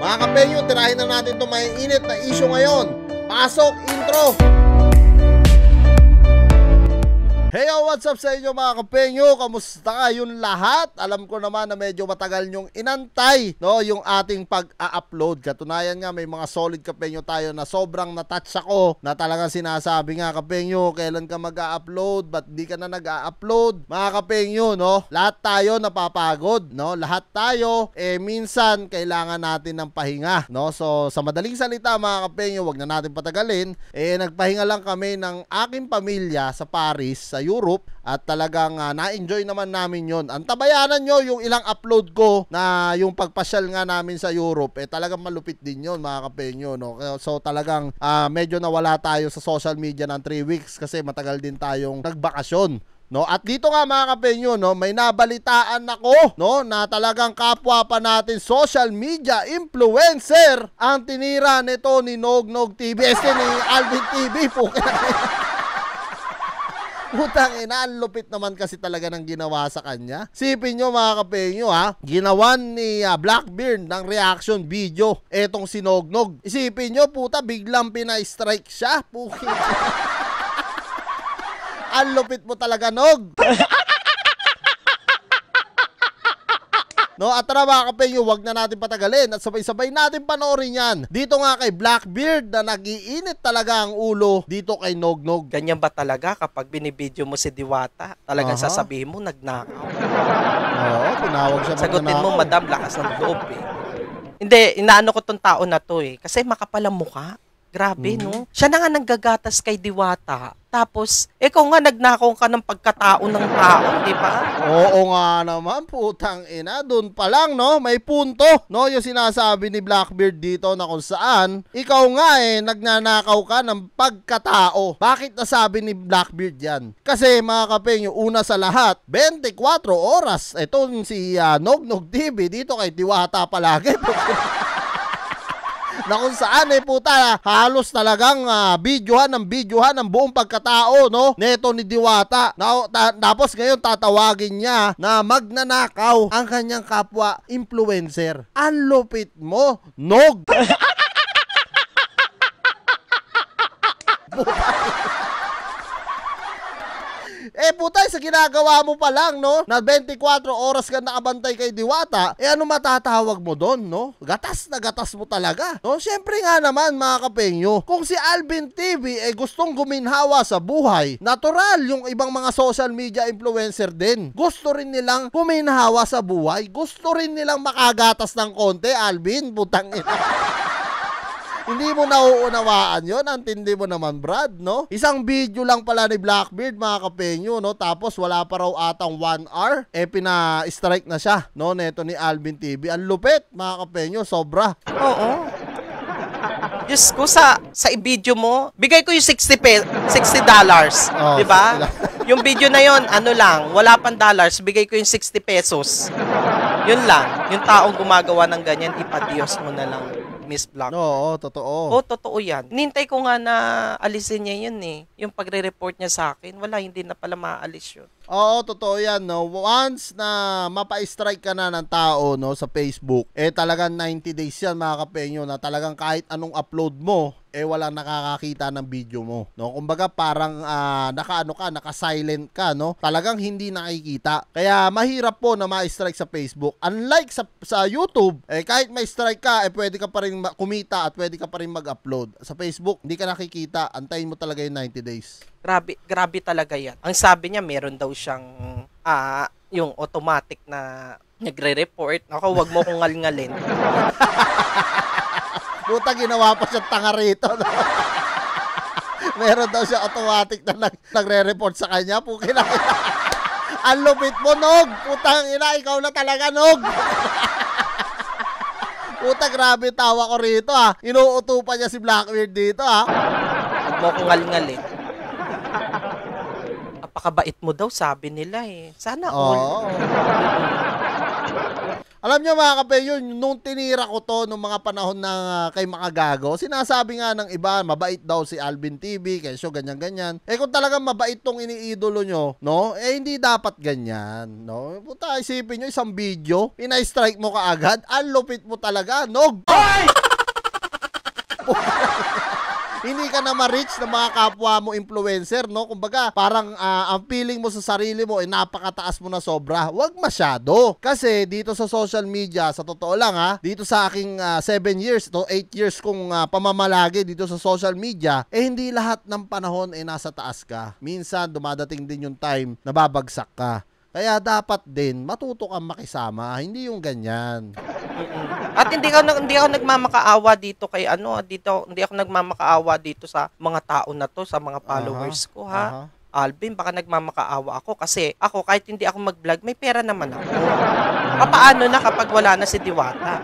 Mga kapenyo, tirahin na natin itong may init na issue ngayon. Pasok, intro! Hey, what's up sa inyo mga kapenyo? Kamusta kayong lahat? Alam ko naman na medyo matagal nyong inantay, no, yung ating pag-a-upload. Katunayan nga, may mga solid kapenyo tayo na sobrang natouch ako, na talagang sinasabi nga, kapenyo, kailan ka mag-a-upload? Ba't di ka na nag-a-upload? Mga kapenyo, no, lahat tayo napapagod, no? Lahat tayo, minsan kailangan natin ng pahinga, no? So, sa madaling salita mga kapenyo, wag na natin patagalin, nagpahinga lang kami ng aking pamilya sa Paris, sa Europe, at talagang na-enjoy naman namin yon. Antabayanan nyo yung ilang upload ko na yung pagpasyal nga namin sa Europe, talagang malupit din yon mga kapenyo, no? So talagang medyo nawala tayo sa social media ng 3 weeks kasi matagal din tayong nagbakasyon, no? At dito nga mga kapenyo, no, may nabalitaan ako, no, na talagang kapwa pa natin social media influencer ang tinira nito ni Nognog TV, ni Alvin TV po. Putang ina, ang lupit naman kasi talaga ng ginawa sa kanya. Sipin nyo mga kapenyo ginawan ni Blackbeard ng reaction video etong si Nognog. Isipin nyo, puta, biglang pina-strike siya. Puki. Ang lupit mo talaga, Nog. No, at tara mga kapenyo, wag na natin patagalin at sabay-sabay natin panoorin yan. Dito nga kay Blackbeard na nag-iinit talaga ang ulo dito kay Nognog. Ganyan ba talaga kapag binibidyo mo si Diwata? Talagang sasabihin mo, nagnakaw. Oo, tinawag siya. Sagutin mo, madam, lakas ng loob Hindi, inaano ko tong tao na to kasi makapal ang mukha. Grabe, no? Siya na nga nanggagatas kay Diwata. Tapos, ikaw nga nagnakaw ka ng pagkatao ng tao, di ba? Oo nga naman, putang ina. Doon pa lang, no? May punto, no? Yung sinasabi ni Blackbeard dito na kung saan, ikaw nga nagnanakaw ka ng pagkatao. Bakit nasabi ni Blackbeard yan? Kasi mga kapenyo, una sa lahat, 24 oras. Ito si Nognog TV dito kay Diwata palagi. Na kung saan puta, halos talagang videohan ng buong pagkatao, no, neto ni Diwata. Tapos ngayon tatawagin niya na magnanakaw ang kanyang kapwa influencer. Ang lupit mo, Nog. Putay, sa ginagawa mo pa lang, no, na 24 oras ka nakabantay kay Diwata, ano matatawag mo doon, no? Gatas na gatas mo talaga, no? Siyempre nga naman, mga kapenyo, kung si Alvin TV gustong guminhawa sa buhay, natural yung ibang mga social media influencer din. Gusto rin nilang guminhawa sa buhay. Gusto rin nilang makagatas ng konti, Alvin, putang ina. Hindi mo nauunawaan yon, antindi mo naman, Brad, no? Isang video lang pala ni Blackbeard, mga kapenyo, no? Tapos wala pa raw atang 1 hour, pina-strike na siya, no? Neto ni Alvin TV. Ang lupit, mga kapenyo, sobra. Oo. Diyos ko, sa i-video mo, bigay ko yung $60, oh, di ba? Yung video na yon, ano lang, wala pang dollars, bigay ko yung 60 pesos. Yun lang, yung taong gumagawa ng ganyan, ipadiyos mo na lang, Miss Black. Oo, totoo. Oo, totoo yan. Nintay ko nga na alisin niya yun yung pagre-report niya sa akin. Wala, hindi na pala maalis yun. Oo, totoo yan, no. Once na mapa-strike ka na ng tao, no, sa Facebook, talagang 90 days yan, mga kapenyo, na talagang kahit anong upload mo, walang nakakakita ng video mo, no? Kumbaga parang naka-silent ka, no? Talagang hindi nakikita. Kaya mahirap po na ma-strike sa Facebook. Unlike sa YouTube, kahit may strike ka, pwede ka pa rin kumita at pwede ka pa rin mag-upload. Sa Facebook, hindi ka nakikita. Antayin mo talaga yung 90 days. Grabe talaga yan. Ang sabi niya, meron daw siyang yung automatic na nagre-report. Ako, wag mo kong ngal-ngalin. Puta, ginawa pa siya tanga rito. No? Meron daw siya automatic na nagre-report sa kanya. Pukin na. Ang lupit mo, Nog. Putang ina, ikaw na talaga, Nog. Puta, grabe tawa ko rito, Inuutupan niya si Blackbeard dito, Huwag mo kong ngal-ngalin. Napakabait mo daw, sabi nila Sana all. Alam nyo mga kapeyo, nung tinira ko to nung mga panahon na kay Makagago, sinasabi nga ng iba, mabait daw si Alvin TV, kesyo ganyan-ganyan. Eh kung talagang mabait tong iniidolo nyo, no? Eh hindi dapat ganyan, no? Puta, isipin nyo isang video, ina-strike mo kaagad, ang lupit mo talaga, no? Hindi ka na ma-reach ng mga kapwa mo influencer, no? Kumbaga, parang ang feeling mo sa sarili mo ay napakataas mo na sobra. Huwag masyado. Kasi dito sa social media, sa totoo lang dito sa aking 7 years to 8 years kong pamamalagi dito sa social media, eh hindi lahat ng panahon ay nasa taas ka. Minsan, dumadating din yung time na babagsak ka. Kaya dapat din matuto kang makisama, hindi yung ganyan. At hindi ako nagmamakaawa dito kay hindi ako nagmamakaawa dito sa mga tao na to, sa mga followers ko Alvin, baka nagmamakaawa ako kasi ako kahit hindi ako mag-vlog, may pera naman ako. Paano na kapag wala na si Diwata?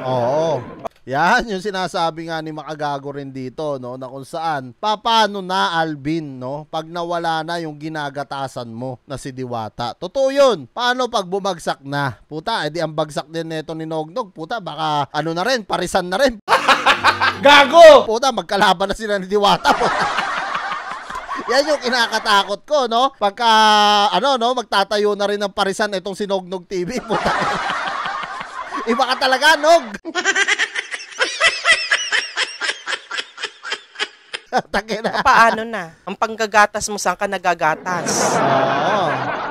Oo. Yan, yung sinasabi nga ni Makagago rin dito, no, na kung saan, paano na Alvin, no, pag nawala na yung ginagatasan mo na si Diwata. Totoo yun. Paano pag bumagsak na? Puta, edi ang bagsak din neto ni Nognog. Puta, baka na rin, parisan na rin. Gago! Puta, magkalaban na sila ni Diwata. Yan yung kinakatakot ko, no? Pagka, magtatayo na rin ng parisan itong si Nognog TV. Puta. Iba ka talaga, Nog. Paano na? Ang panggagatas mo, saan ka nagagatas?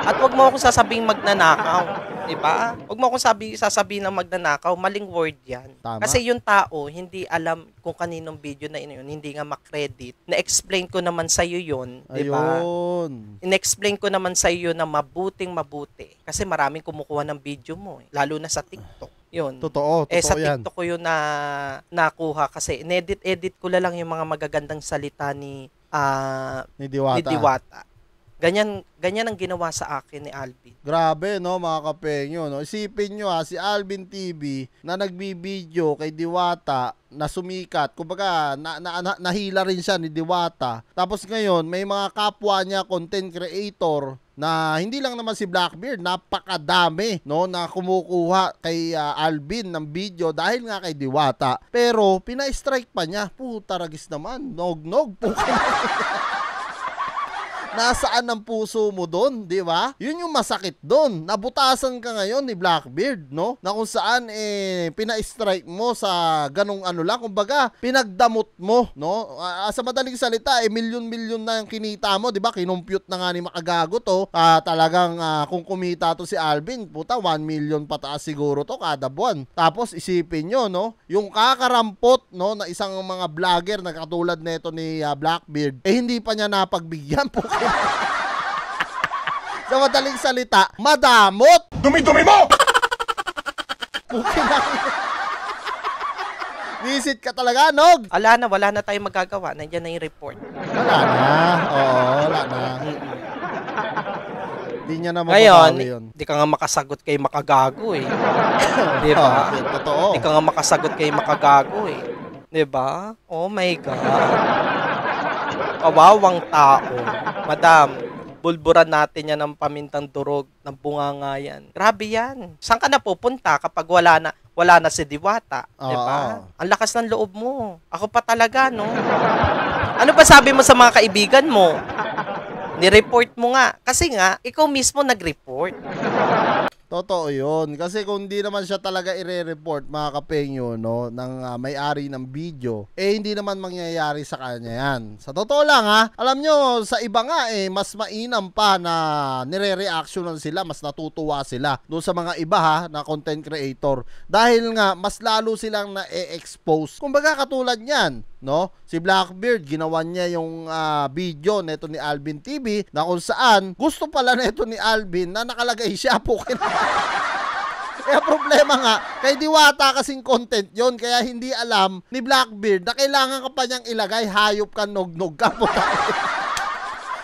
At wag mo akong sasabing magnanakaw. Diba? Wag mo akong sasabihin na magnanakaw. Maling word yan. Tama. Kasi yung tao, hindi alam kung kaninong video na yun, hindi nga makredit. Na-explain ko naman sa'yo yun. Diba? Ayun. In-explain ko naman sa'yo na mabuting mabuti. Kasi maraming kumukuha ng video mo. Lalo na sa TikTok. Yun. Totoo sa yan. TikTok ko yun na nakuha kasi in-edit ko lang yung mga magagandang salita ni Diwata. Ganyan ang ginawa sa akin ni Alvin. Grabe, no, mga kapenyo, no. Isipin nyo si Alvin TV na nagbibideo kay Diwata na sumikat. Kumbaga, nahila rin siya ni Diwata. Tapos ngayon, may mga kapwa niya content creator na hindi lang naman si Blackbeard, napakadami, no, na kumukuha kay Alvin ng video dahil nga kay Diwata. Pero pina-strike pa niya. Puta ragis naman, Nognog. Nasaan ang puso mo doon, di ba? Yun yung masakit doon. Nabutasan ka ngayon ni Blackbeard, no? Na kung saan pina-strike mo sa ganong lang. Kumbaga, pinagdamot mo, no? Sa madaling salita, milyon-milyon na yung kinita mo, di ba? Kinumpute na nga ni Makagago to. Talagang kung kumita to si Alvin, puta, 1 million pataas siguro to kada buwan. Tapos isipin nyo, no? Yung kakarampot, no, na isang mga vlogger na katulad nito ni Blackbeard, hindi pa niya napagbigyan po. Sa madaling salita, madamot! Dumi-dumi mo! Visit ka talaga, Nog! Wala na tayong magagawa. Nandiyan na yung report. Wala na. Oo, wala na. Hindi niya na mababawi yun. Di ka nga makasagot kay Makagago eh. Di ba? Totoo. Di ka nga makasagot kay Makagago eh. Di ba? Oh my God. Kawawang tao. Madam, bulburan natin yan ng pamintang durog, ng bunganga yan. Grabe yan. Saan ka na pupunta kapag wala na si Diwata? Diba? Ang lakas ng loob mo. Ako pa talaga, no? Ano ba sabi mo sa mga kaibigan mo? Ni-report mo nga. Kasi nga, ikaw mismo nag-report. Totoo yun. Kasi kung di naman siya talaga i-report, mga kapenyo, no, ng may-ari ng video, hindi naman mangyayari sa kanya yan. Sa totoo lang, alam nyo, sa iba nga, mas mainam pa na nire-reactionan sila, mas natutuwa sila doon sa mga iba, na content creator. Dahil nga, mas lalo silang na-expose. Kumbaga, katulad yan, no? Si Blackbeard, ginawa niya yung video neto ni Alvin TV na kung saan gusto pala neto ni Alvin na nakalagay siya po. Kaya problema nga, kay Diwata kasing content yon, kaya hindi alam ni Blackbeard na kailangan ka pa niyang ilagay, hayop ka, Nognog ka po.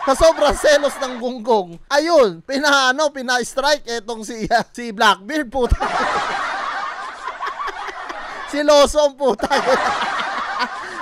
Sa sobrang selos ng gunggong, ayun, pina-strike etong si Blackbeard, puta. Si Lawson, puta.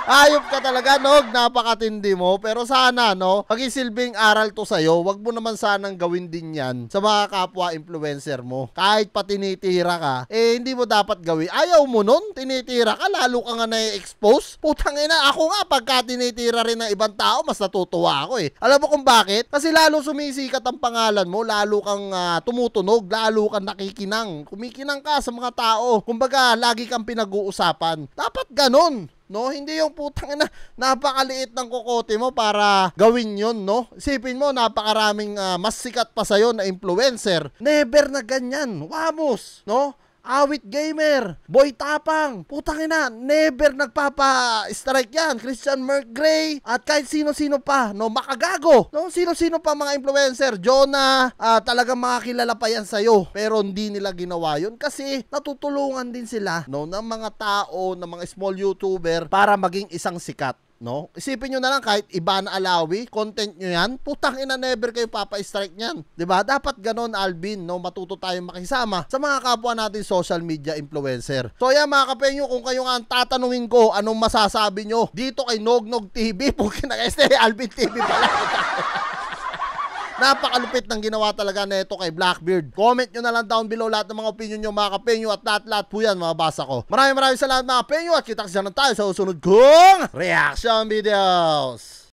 Ayop ka talaga, Nog. Napakatindi mo. Pero sana, no, magisilbing aral to sa'yo. Wag mo naman sanang gawin din yan sa mga kapwa influencer mo. Kahit pa tinitira ka, hindi mo dapat gawin. Ayaw mo nun, tinitira ka, lalo ka nga na-expose. Putang ina, ako nga, pagka tinitira rin ng ibang tao, mas natutuwa ako eh. Alam mo kung bakit? Kasi lalo sumisikat ang pangalan mo, lalo kang tumutunog, lalo kang nakikinang. Kumikinang ka sa mga tao. Kumbaga, lagi kang pinag-uusapan. Dapat ganun. No, hindi yung putang ina, napakaliit ng kokote mo para gawin yun, no? Isipin mo, napakaraming mas sikat pa sa'yo na influencer. Never na ganyan. Wamos, no? Awit Gamer, Boy Tapang, putang ina, never nagpapa-strike yan. Christian McGray, at kahit sino-sino pa, no, makagago, no, sino-sino pa mga influencer, Jonah, talagang mga kilala pa yan sa'yo, pero hindi nila ginawa yun kasi natutulungan din sila, no, ng mga tao, ng mga small YouTuber para maging isang sikat. No? Isipin nyo na lang kahit Ivan Alawi, content nyo yan, putang ina, never kayo papa-strike nyan. Diba? Dapat ganon, Alvin, no? Matuto tayong makisama sa mga kapwa natin social media influencer. So yan mga kapenyo, kung kayo nga ang tatanungin ko, anong masasabi nyo dito kay Nognog TV, pukin na Alvin TV pala. Napakalupit ng ginawa talaga nito kay Blackbeard. Comment nyo na lang down below lahat ng mga opinion nyo mga kapenyo at lahat po yan mababasa ko. Maraming salamat mga kapenyo at kita-kita na tayo sa susunod kong reaction videos.